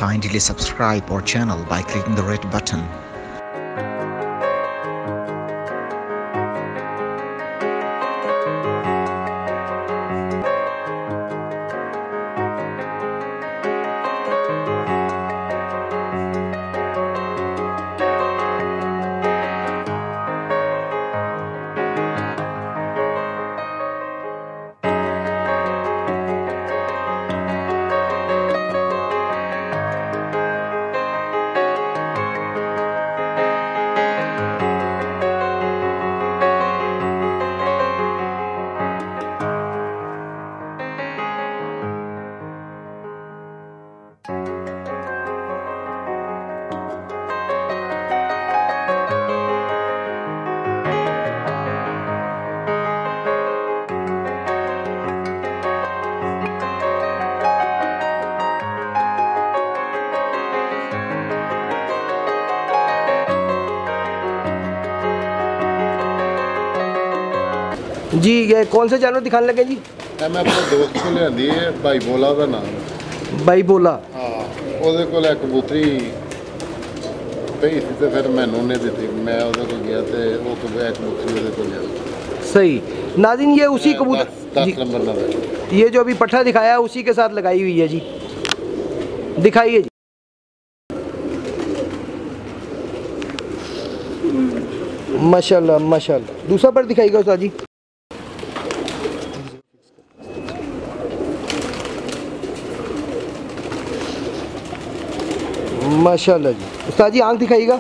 Kindly subscribe our channel by clicking the red button. जी ये कौन से जानवर दिखाने लगे जी? मैं अपने दोस्त को लियांदी है भाई बोला का नाम। भाई बोला? हाँ ਉਹਦੇ ਕੋਲ ਇੱਕ ਕਬੂਤਰੀ ਪਈ ਸੀ ਤੇ ਫਿਰ ਮੈਨੂੰ ਨੇ ਦਿੱਤੀ, मैं ਉਹਦੇ ਕੋਲ ਗਿਆ ਤੇ ਉਹ ਕਬੂਤਰੀ ਉਹਦੇ ਕੋਲ ਗਿਆ। सही नाज़रीन, ये उसी कबूतर 10 नंबर नंबर ये जो अभी पट्ठा दिखाया उसी के साथ लगाई हुई है जी। दिखाइए जी। माशाल्लाह माशाल्लाह। दूसरा पर दिखाइएगा उस्ताद जी। माशाल्लाह जी। उस्ताद जी आंख दिखाइएगा।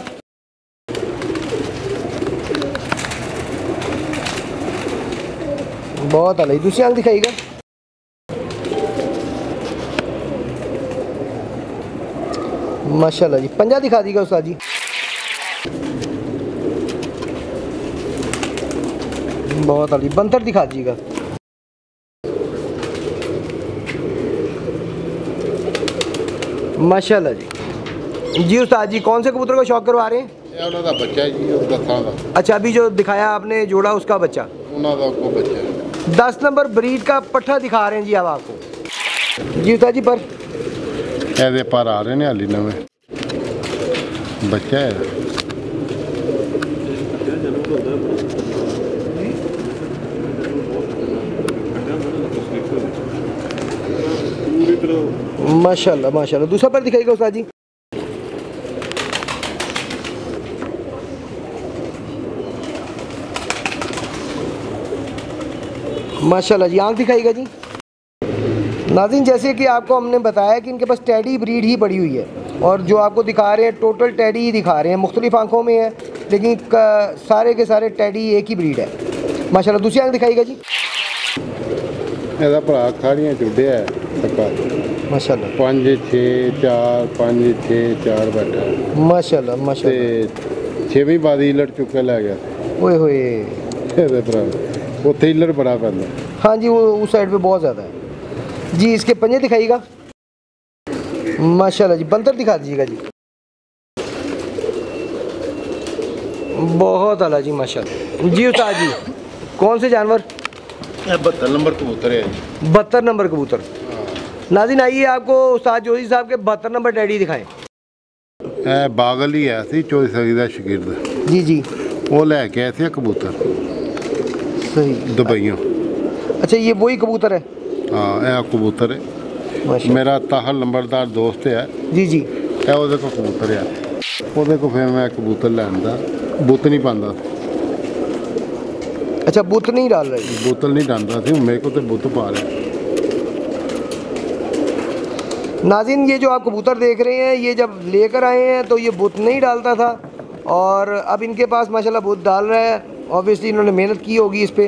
बहुत आला। दूसरी आंख दिखाइएगा। माशाल्लाह जी। पंजा दिखा दीजिएगा उस्ताद जी। बहुत आली। बंतर दिखा दीजिएगा। माशाल्लाह जी। जी उस्ताद जी कौन से कबूतर का शौक करवा रहे हैं? ਉਹਦਾ ਬੱਚਾ ਜੀ ਉਹ ਦੱਸਾਂ ਦਾ। अच्छा अभी जो दिखाया आपने जोड़ा उसका बच्चा? ਉਹਨਾਂ ਦਾ ਕੋ ਬੱਚਾ 10 नंबर ब्रीड का पट्ठा दिखा रहे हैं जी अब आपको। जी उस्ताद जी पर ਇਹਦੇ ਪਰ ਆ ਰਹੇ ਨੇ ਹਾਲੀ ਨਵੇਂ ਬੱਚਾ ਹੈ। माशाल्लाह माशाल्लाह। दूसरा पर दिखाइएगा उस्ताद जी। माशाल्लाह जी। आंख दिखाइएगा जी। नाज़रीन जैसे कि आपको हमने बताया कि इनके पास टैडी ब्रीड ही पड़ी हुई है और जो आपको दिखा रहे हैं टोटल टैडी ही दिखा रहे हैं। मुख्तलिफ आंखों में है लेकिन सारे के सारे टैडी एक ही ब्रीड है। माशाल्लाह। दूसरी आंख दिखाइएगा जी। ਇਹਦਾ ਭਰਾ ਖਾੜੀਆਂ ਚੁੱਡਿਆ ਤੱਕਾ माशाल्लाह 5 6 4 5 6 4 बैठा माशाल्लाह माशाल्लाह। ਤੇ 6ਵੀਂ ਬਾਦੀ ਲੜ ਚੁੱਕੇ ਲੈ ਗਿਆ ओए होए। ਇਹਦੇ ਭਰਾ ਉੱਥੇ ਹੀਲਰ ਬੜਾ ਪੈਂਦਾ। हाँ जी वो उस साइड पे बहुत ज़्यादा है जी। इसके पंजे दिखाइएगा। माशाल्लाह जी। बंतर दिखा दीजिएगा जी। बहुत आला जी माशाल्लाह। जी उस्ताद जी कौन से जानवर? 72 नंबर कबूतर है। 72 नंबर कबूतर। नाज़रीन आइए आपको उस्ताद जोशी साहब के 72 नंबर टैडी दिखाएं। बागल ही है सी 24 ਦਾ ਸ਼ਗਿਰਦ जी जी। ਉਹ ਲੈ ਕੇ ਆਏ ਸੀ ਕਬੂਤਰ सही ਦੁਬਈੋਂ। अच्छा ये वही कबूतर है? हाँ ਇਹ ਕਬੂਤਰ ਹੈ। माशाल्लाह। ਮੇਰਾ ਤਾਹਲ ਨੰਬਰਦਾਰ ਦੋਸਤ ਹੈ जी जी। ਇਹ ਉਹਦੇ ਕੋਲ ਕਬੂਤਰ ਹੈ। ਉਹਦੇ ਕੋਲ ਫਿਰ ਮੈਂ ਕਬੂਤਰ ਲੈਂਦਾ ਬੁੱਤ ਨਹੀਂ ਪਾਉਂਦਾ। अच्छा बुत नहीं डाल रहे? बोतल नहीं डालता थी मेरे को तो बुत पा रहे। नाज़रीन ये जो आप कबूतर देख रहे हैं ये जब लेकर आए हैं तो ये बुत नहीं डालता था और अब इनके पास माशाल्लाह बुत डाल रहा है। ऑब्वियसली इन्होंने मेहनत की होगी इस पे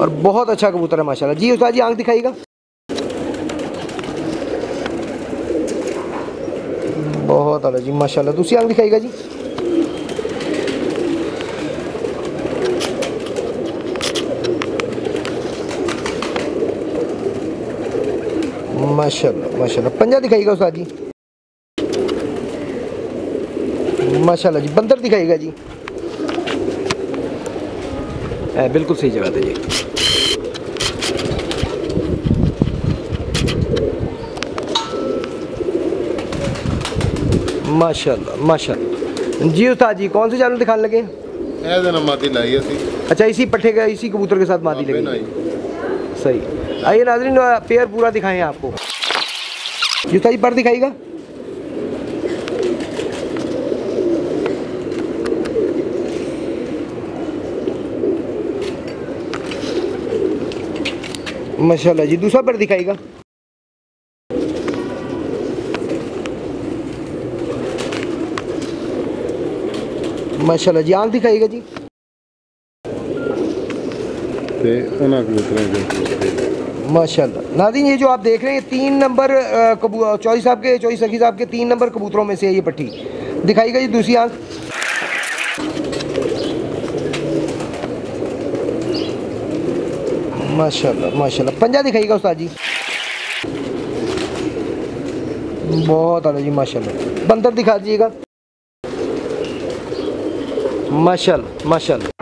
और बहुत अच्छा कबूतर है माशाल्लाह। जी उस्ताद जी आंख दिखाइएगा। बहुत आला जी माशाल्लाह। दूसरी आंख दिखाइएगा जी। माशाल्लाह माशाल्लाह। पंजा दिखाइएगा उस्ताद जी। माशाल्लाह जी। बंदर दिखाइएगा जी। बिल्कुल सही जगह है जी। माशाल्लाह माशाल्लाह। जी उस्ताद जी, कौन से जानवर दिखाने लगे? ਇਹਦੇ ਨਾਲ ਮਾਦੀ ਲਾਈ ਅਸੀਂ। अच्छा, इसी पट्ठे का इसी कबूतर के साथ मादी लगी। सही। आइए नाज़रीन, पेयर पूरा दिखाएं आपको। जी उस्ताद जी, पर दिखाइएगा। माशाल्लाह जी, दूसरा पर दिखाइएगा। माशाल्लाह जी, आंख दिखाइएगा जी। माशाल्लाह नाज़रीन, ये जो आप देख रहे हैं 3 नंबर चौधरी साहब के, चौधरी सखी साहब के 3 नंबर कबूतरों में से है ये पट्टी। दिखाइएगा जी दूसरी आंख। माशाल्लाह माशाल्लाह। पंजा दिखाइएगा उस्ताद जी। बहुत आला जी, माशाल्लाह। बंदर दिखा दीजिएगा। माशाल्लाह माशाल्लाह।